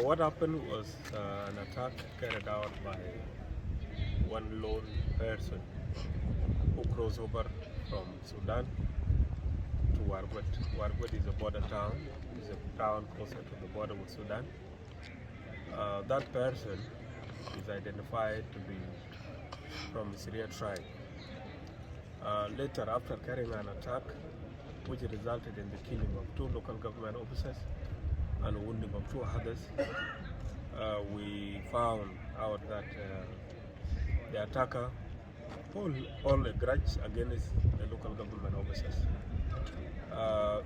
what happened was an attack carried out by one lone person who crossed over from Sudan to Warguet. Warguet is a border town. It's a town closer to the border with Sudan. That person is identified to be from the Syria tribe. Later, after carrying an attack, which resulted in the killing of 2 local government officers and wounding of 2 others, we found out that the attacker hold a grudge against the local government officers.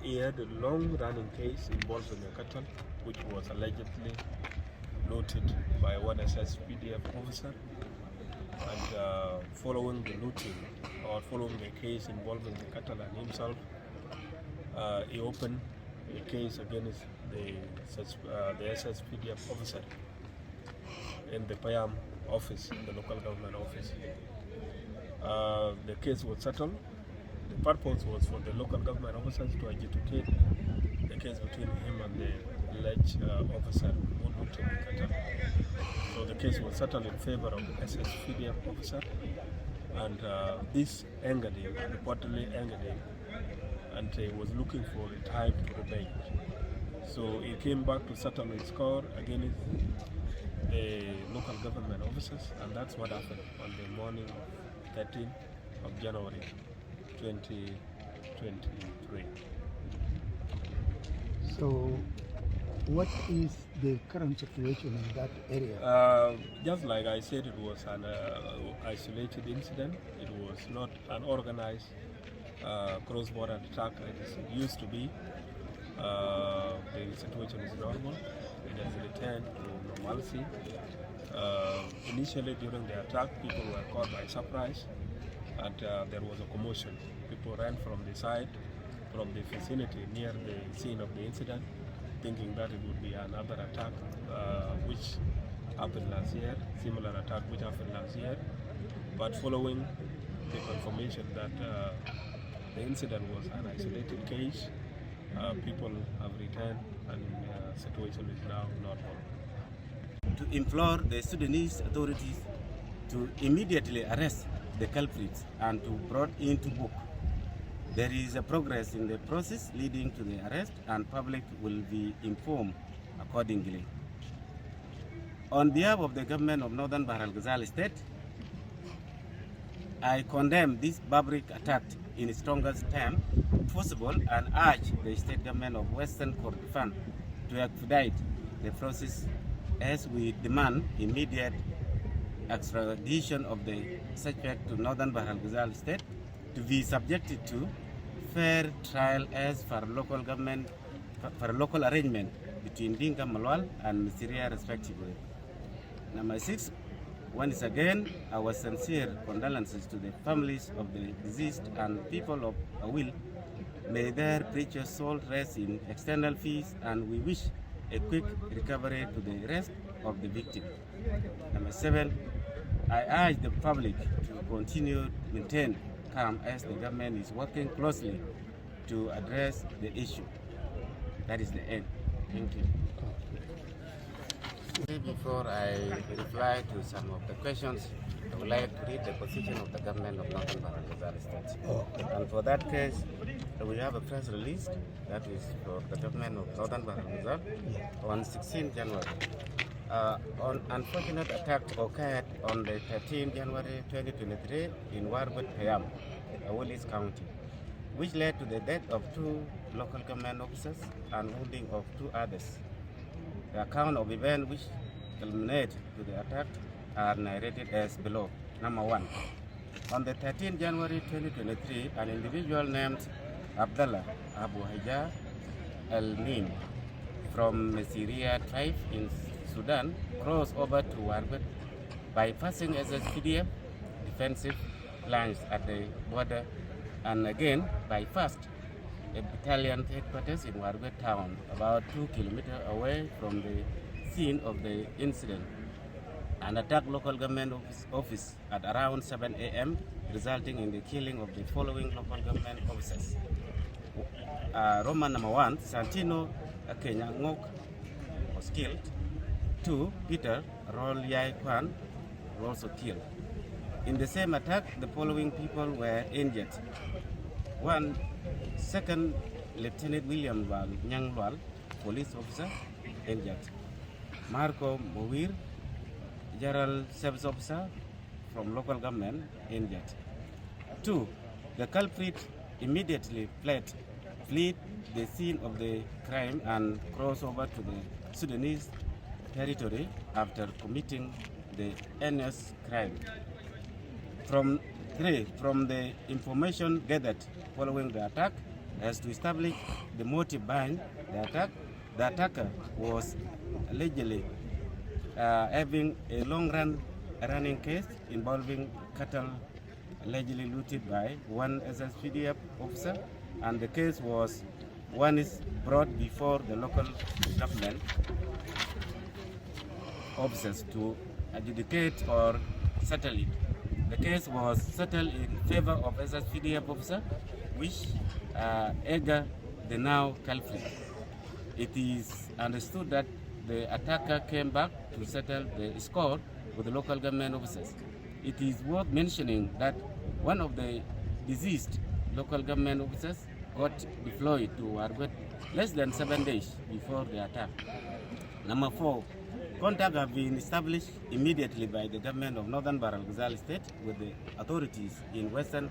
He had a long-running case involving a cattle, which was allegedly looted by one SSPDF officer. And following the looting, or following the case involving the cattle and himself, he opened a case against the SSPDF officer in the Payam office, in the local government office. The case was settled. The purpose was for the local government officers to adjudicate the case between him and the alleged officer who looted the cattle. So the case was settled in favor of the SSPDF officer, and this angered him, reportedly angered him, and he was looking for a time to revenge. So he came back to settle his score against the local government officers, and that's what happened on the morning of 13th of January 2023. So what is the current situation in that area? Just like I said, it was an isolated incident. It was not an organized cross-border attack as it used to be. The situation is normal. It has returned to normalcy. Initially, during the attack, people were caught by surprise, and there was a commotion. People ran from the side, from the vicinity near the scene of the incident, thinking that it would be another attack which happened last year, similar attack which happened last year. But following the confirmation that the incident was an isolated case, people have returned, and the situation is now normal. To implore the Sudanese authorities to immediately arrest the culprits and to brought into book. There is a progress in the process leading to the arrest, and public will be informed accordingly. On behalf of the government of Northern Bahr el Ghazal State, I condemn this barbaric attack in its strongest term possible and urge the state government of Western Kordofan to expedite the process as we demand immediate extradition of the suspect to Northern Bahr el Ghazal State to be subjected to fair trial as for local government, for local arrangement between Dinka Malwal and Syria respectively. Number 6, once again, our sincere condolences to the families of the deceased and people of Awil. May their precious soul rest in external peace, and we wish a quick recovery to the rest of the victim. Number 7, I urge the public to continue to maintain calm as the government is working closely to address the issue. That is the end. Thank you. Before I reply to some of the questions, I would like to read the position of the government of Northern Bahr el Ghazal State. And for that case, we have a press release that is for the government of Northern Bahr el Ghazal on 16 January. An unfortunate attack occurred on the 13th January 2023 in Warguet, Payam, Awil County, which led to the death of 2 local government officers and wounding of 2 others. The account of events which culminated to the attack are narrated as below. Number 1. On the 13th January 2023, an individual named Abdullah Abu Hajar El-Nim from the Syria tribe in Sudan crossed over to Warguet bypassing SSPDF defensive lines at the border, and again bypassed a battalion headquarters in Warguet town, about 2 kilometers away from the scene of the incident, and attacked local government office at around 7 a.m., resulting in the killing of the following local government officers. Roman number 1, Santino Akenya Ngok was killed. 2, Peter Rol Yai Kwan, were also killed. In the same attack, the following people were injured. 1, Second Lieutenant William Nyang Lwal, police officer, injured. Marco Mowir, General Service Officer from local government, injured. 2, the culprit immediately fled the scene of the crime and crossed over to the Sudanese territory after committing the heinous crime. From the information gathered following the attack, as to establish the motive behind the attack, the attacker was allegedly having a long-running case involving cattle allegedly looted by one SSPDF officer, and the case was brought before the local government officers to adjudicate or settle it. The case was settled in favor of SSPDF officer, which Edgar, the now culprit. It is understood that the attacker came back to settle the score with the local government officers. It is worth mentioning that one of the deceased local government officers got deployed to Warguet less than 7 days before the attack. Number 4, contact have been established immediately by the government of Northern Baralgazal State with the authorities in Western